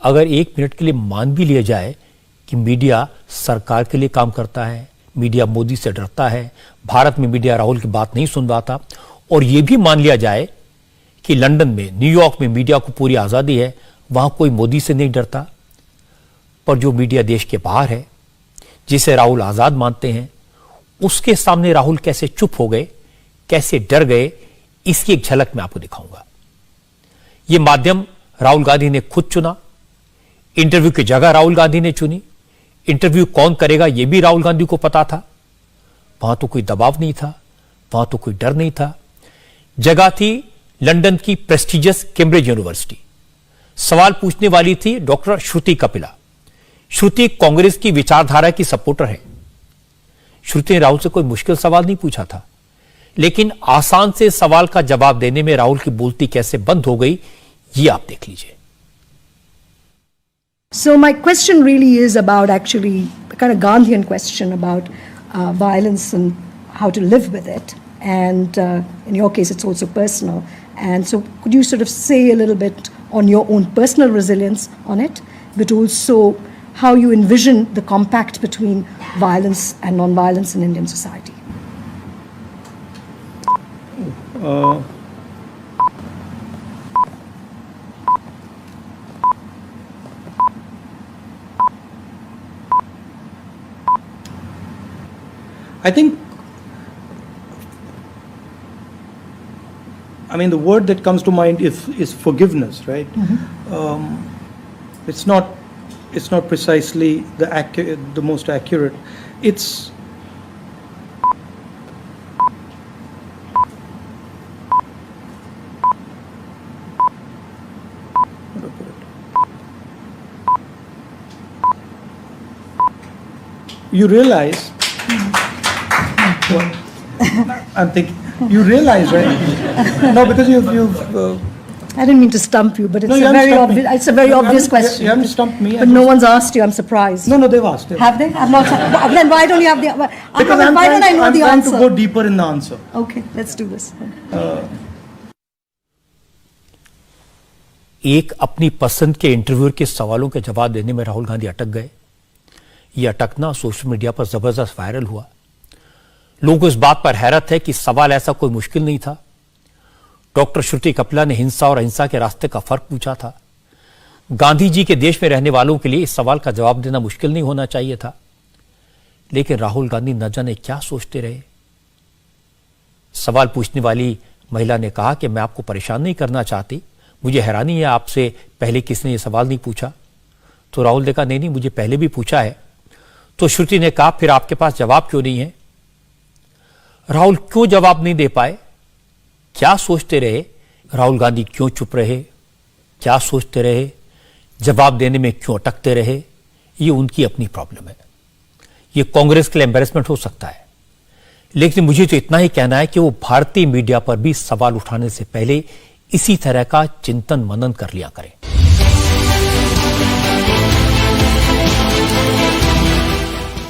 अगर एक मिनट के लिए मान भी लिया जाए कि मीडिया सरकार के लिए काम करता है, मीडिया मोदी से डरता है, भारत में मीडिया राहुल की बात नहीं सुन पाता, और यह भी मान लिया जाए कि लंदन में, न्यूयॉर्क में मीडिया को पूरी आजादी है, वहां कोई मोदी से नहीं डरता, पर जो मीडिया देश के बाहर है, जिसे राहुल आजाद मानते हैं, उसके सामने राहुल कैसे चुप हो गए, कैसे डर गए, इसकी एक झलक मैं आपको दिखाऊंगा। यह माध्यम राहुल गांधी ने खुद चुना, इंटरव्यू की जगह राहुल गांधी ने चुनी, इंटरव्यू कौन करेगा यह भी राहुल गांधी को पता था। वहां तो कोई दबाव नहीं था, वहां तो कोई डर नहीं था। जगह थी लंदन की प्रेस्टिजियस कैम्ब्रिज यूनिवर्सिटी। सवाल पूछने वाली थी डॉक्टर श्रुति कपिला। श्रुति कांग्रेस की विचारधारा की सपोर्टर है। श्रुति ने राहुल से कोई मुश्किल सवाल नहीं पूछा था, लेकिन आसान से सवाल का जवाब देने में राहुल की बोलती कैसे बंद हो गई, ये आप देख लीजिए। So my question really is about actually the kind of Gandhian question about violence and how to live with it. And in your case, it's also personal. And so could you sort of say a little bit on your own personal resilience on it, but also how you envision the compact between violence and non-violence in Indian society? I think, I mean, the word that comes to mind is forgiveness, right? Mm-hmm. It's not precisely the most accurate. It's you realize. I'm thinking. You realize, right? No, because you've. I didn't mean to stump you, but it's No, you a haven't very stumped me. obvious. It's a very obvious question. You haven't stumped me. But no one's asked you. I'm surprised. No, they've asked. Have they? I've not. Then why don't you have the? Because why don't I know I'm the trying answer? to go deeper in the answer. Okay, let's do this. एक अपनी पसंद के interviewer के सवालों के जवाब देने में राहुल गांधी अटक गए। यह अटकना सोशल मीडिया पर जबरदस्त वायरल हुआ। लोगों को इस बात पर हैरत है कि सवाल ऐसा कोई मुश्किल नहीं था। डॉक्टर श्रुति कपिला ने हिंसा और अहिंसा के रास्ते का फर्क पूछा था। गांधी जी के देश में रहने वालों के लिए इस सवाल का जवाब देना मुश्किल नहीं होना चाहिए था, लेकिन राहुल गांधी न जाने क्या सोचते रहे। सवाल पूछने वाली महिला ने कहा कि मैं आपको परेशान नहीं करना चाहती, मुझे हैरानी है आपसे पहले किसने ये सवाल नहीं पूछा। तो राहुल ने कहा नहीं, मुझे पहले भी पूछा है। तो श्रुति ने कहा फिर आपके पास जवाब क्यों नहीं है। राहुल क्यों जवाब नहीं दे पाए, क्या सोचते रहे, राहुल गांधी क्यों चुप रहे, क्या सोचते रहे, जवाब देने में क्यों अटकते रहे, ये उनकी अपनी प्रॉब्लम है। ये कांग्रेस के लिए एम्बैरेसमेंट हो सकता है, लेकिन मुझे तो इतना ही कहना है कि वो भारतीय मीडिया पर भी सवाल उठाने से पहले इसी तरह का चिंतन मनन कर लिया करें।